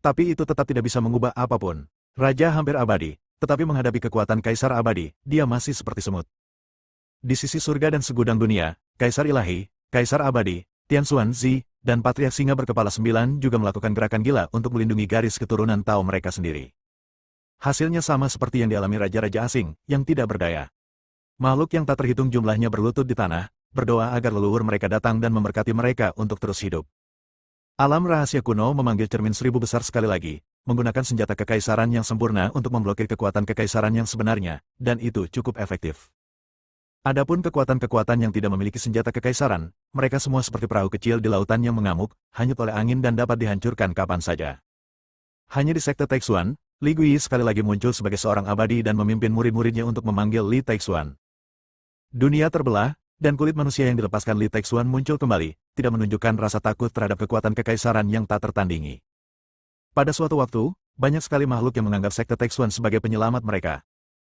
Tapi itu tetap tidak bisa mengubah apapun. Raja hampir abadi, tetapi menghadapi kekuatan Kaisar Abadi, dia masih seperti semut. Di sisi surga dan segudang dunia, Kaisar Ilahi, Kaisar Abadi, Tianxuan Zi, dan Patriark Singa berkepala 9 juga melakukan gerakan gila untuk melindungi garis keturunan Tao mereka sendiri. Hasilnya sama seperti yang dialami raja-raja asing, yang tidak berdaya. Makhluk yang tak terhitung jumlahnya berlutut di tanah, berdoa agar leluhur mereka datang dan memberkati mereka untuk terus hidup. Alam rahasia kuno memanggil cermin seribu besar sekali lagi, menggunakan senjata kekaisaran yang sempurna untuk memblokir kekuatan kekaisaran yang sebenarnya, dan itu cukup efektif. Adapun kekuatan-kekuatan yang tidak memiliki senjata kekaisaran, mereka semua seperti perahu kecil di lautan yang mengamuk, hanyut oleh angin dan dapat dihancurkan kapan saja. Hanya di sekte Taixuan, Li Gui sekali lagi muncul sebagai seorang abadi dan memimpin murid-muridnya untuk memanggil Li Taixuan. Dunia terbelah, dan kulit manusia yang dilepaskan Li Taixuan muncul kembali, tidak menunjukkan rasa takut terhadap kekuatan kekaisaran yang tak tertandingi. Pada suatu waktu, banyak sekali makhluk yang menganggap sekte Taixuan sebagai penyelamat mereka.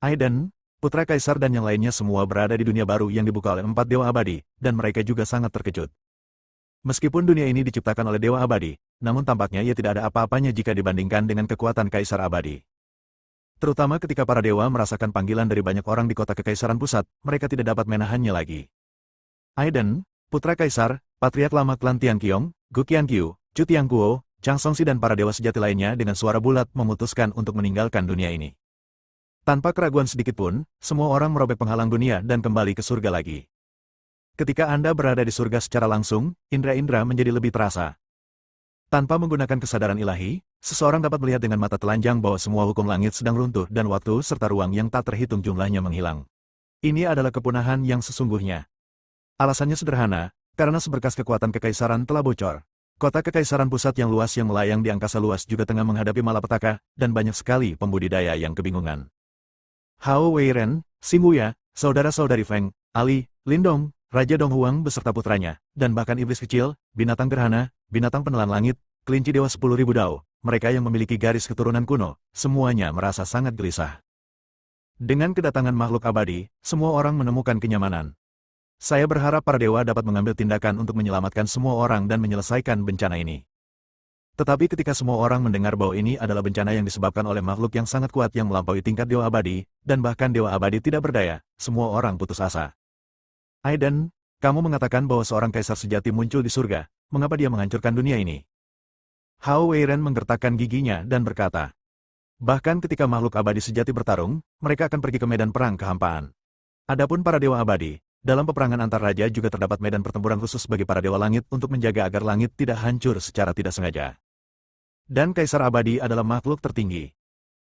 Aiden, putra kaisar dan yang lainnya semua berada di dunia baru yang dibuka oleh 4 dewa abadi, dan mereka juga sangat terkejut. Meskipun dunia ini diciptakan oleh dewa abadi, namun tampaknya ia tidak ada apa-apanya jika dibandingkan dengan kekuatan kaisar abadi. Terutama ketika para dewa merasakan panggilan dari banyak orang di kota kekaisaran pusat, mereka tidak dapat menahannya lagi. Aiden, putra kaisar, patriark lama klan Tianqiong, Gu Qianqiu, Chu Tiangguo, Chang Songxi dan para dewa sejati lainnya dengan suara bulat memutuskan untuk meninggalkan dunia ini. Tanpa keraguan sedikit pun, semua orang merobek penghalang dunia dan kembali ke surga lagi. Ketika Anda berada di surga secara langsung, indera-indera menjadi lebih terasa. Tanpa menggunakan kesadaran ilahi, seseorang dapat melihat dengan mata telanjang bahwa semua hukum langit sedang runtuh dan waktu serta ruang yang tak terhitung jumlahnya menghilang. Ini adalah kepunahan yang sesungguhnya. Alasannya sederhana, karena seberkas kekuatan kekaisaran telah bocor. Kota kekaisaran pusat yang luas yang melayang di angkasa luas juga tengah menghadapi malapetaka, dan banyak sekali pembudidaya yang kebingungan. Hao Weiren, Xing Wuya, saudara-saudari Feng, Ali, Lindong, Raja Donghuang beserta putranya, dan bahkan iblis kecil, binatang gerhana, binatang penelan langit, kelinci dewa 10.000 dao, mereka yang memiliki garis keturunan kuno, semuanya merasa sangat gelisah. Dengan kedatangan makhluk abadi, semua orang menemukan kenyamanan. Saya berharap para dewa dapat mengambil tindakan untuk menyelamatkan semua orang dan menyelesaikan bencana ini. Tetapi ketika semua orang mendengar bahwa ini adalah bencana yang disebabkan oleh makhluk yang sangat kuat yang melampaui tingkat dewa abadi, dan bahkan dewa abadi tidak berdaya, semua orang putus asa. Aiden, kamu mengatakan bahwa seorang kaisar sejati muncul di surga, mengapa dia menghancurkan dunia ini? Hao Weiren menggertakkan giginya dan berkata, bahkan ketika makhluk abadi sejati bertarung, mereka akan pergi ke medan perang kehampaan. Adapun para dewa abadi, dalam peperangan antar raja juga terdapat medan pertempuran khusus bagi para dewa langit untuk menjaga agar langit tidak hancur secara tidak sengaja. Dan kaisar abadi adalah makhluk tertinggi.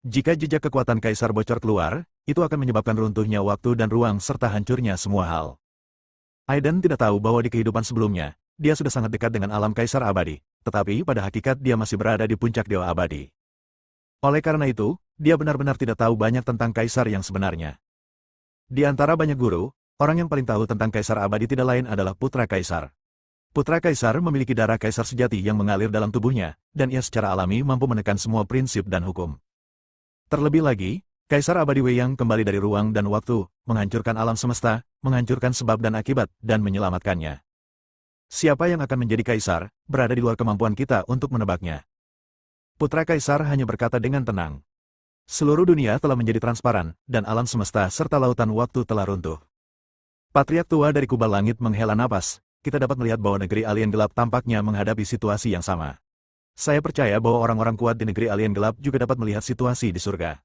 Jika jejak kekuatan kaisar bocor keluar, itu akan menyebabkan runtuhnya waktu dan ruang serta hancurnya semua hal. Aiden tidak tahu bahwa di kehidupan sebelumnya, dia sudah sangat dekat dengan alam kaisar abadi, tetapi pada hakikat dia masih berada di puncak dewa abadi. Oleh karena itu, dia benar-benar tidak tahu banyak tentang kaisar yang sebenarnya. Di antara banyak guru, orang yang paling tahu tentang kaisar abadi tidak lain adalah putra kaisar. Putra kaisar memiliki darah kaisar sejati yang mengalir dalam tubuhnya, dan ia secara alami mampu menekan semua prinsip dan hukum. Terlebih lagi, Kaisar abadi Wei yang kembali dari ruang dan waktu, menghancurkan alam semesta, menghancurkan sebab dan akibat, dan menyelamatkannya. Siapa yang akan menjadi kaisar, berada di luar kemampuan kita untuk menebaknya. Putra kaisar hanya berkata dengan tenang. Seluruh dunia telah menjadi transparan, dan alam semesta serta lautan waktu telah runtuh. Patriark tua dari kubal langit menghela napas, kita dapat melihat bahwa negeri alien gelap tampaknya menghadapi situasi yang sama. Saya percaya bahwa orang-orang kuat di negeri alien gelap juga dapat melihat situasi di surga.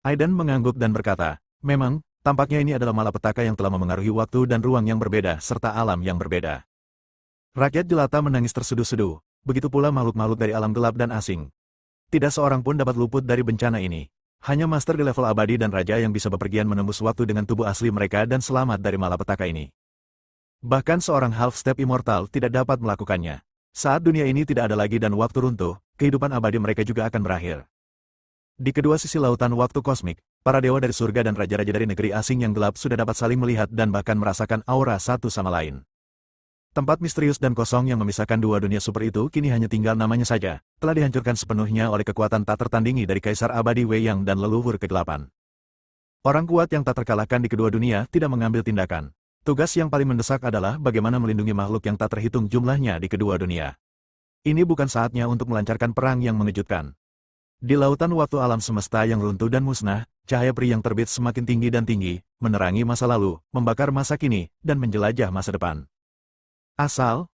Aiden mengangguk dan berkata, memang, tampaknya ini adalah malapetaka yang telah memengaruhi waktu dan ruang yang berbeda serta alam yang berbeda. Rakyat jelata menangis terseduh-seduh, begitu pula makhluk-makhluk dari alam gelap dan asing. Tidak seorang pun dapat luput dari bencana ini. Hanya master di level abadi dan raja yang bisa bepergian menembus waktu dengan tubuh asli mereka dan selamat dari malapetaka ini. Bahkan seorang half-step immortal tidak dapat melakukannya. Saat dunia ini tidak ada lagi dan waktu runtuh, kehidupan abadi mereka juga akan berakhir. Di kedua sisi lautan waktu kosmik, para dewa dari surga dan raja-raja dari negeri asing yang gelap sudah dapat saling melihat dan bahkan merasakan aura satu sama lain. Tempat misterius dan kosong yang memisahkan dua dunia super itu kini hanya tinggal namanya saja, telah dihancurkan sepenuhnya oleh kekuatan tak tertandingi dari Kaisar Abadi Wei Yang dan leluhur kegelapan. Orang kuat yang tak terkalahkan di kedua dunia tidak mengambil tindakan. Tugas yang paling mendesak adalah bagaimana melindungi makhluk yang tak terhitung jumlahnya di kedua dunia. Ini bukan saatnya untuk melancarkan perang yang mengejutkan. Di lautan waktu alam semesta yang runtuh dan musnah, cahaya peri yang terbit semakin tinggi dan tinggi, menerangi masa lalu, membakar masa kini, dan menjelajah masa depan. Asal,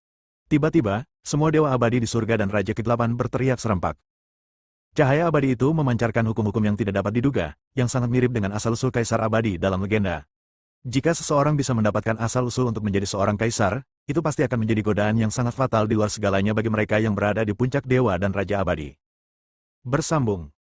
tiba-tiba, semua dewa abadi di surga dan Raja Kegelapan berteriak serempak. Cahaya abadi itu memancarkan hukum-hukum yang tidak dapat diduga, yang sangat mirip dengan asal-usul kaisar abadi dalam legenda. Jika seseorang bisa mendapatkan asal-usul untuk menjadi seorang kaisar, Itu pasti akan menjadi godaan yang sangat fatal di luar segalanya bagi mereka yang berada di puncak dewa dan raja abadi. Bersambung.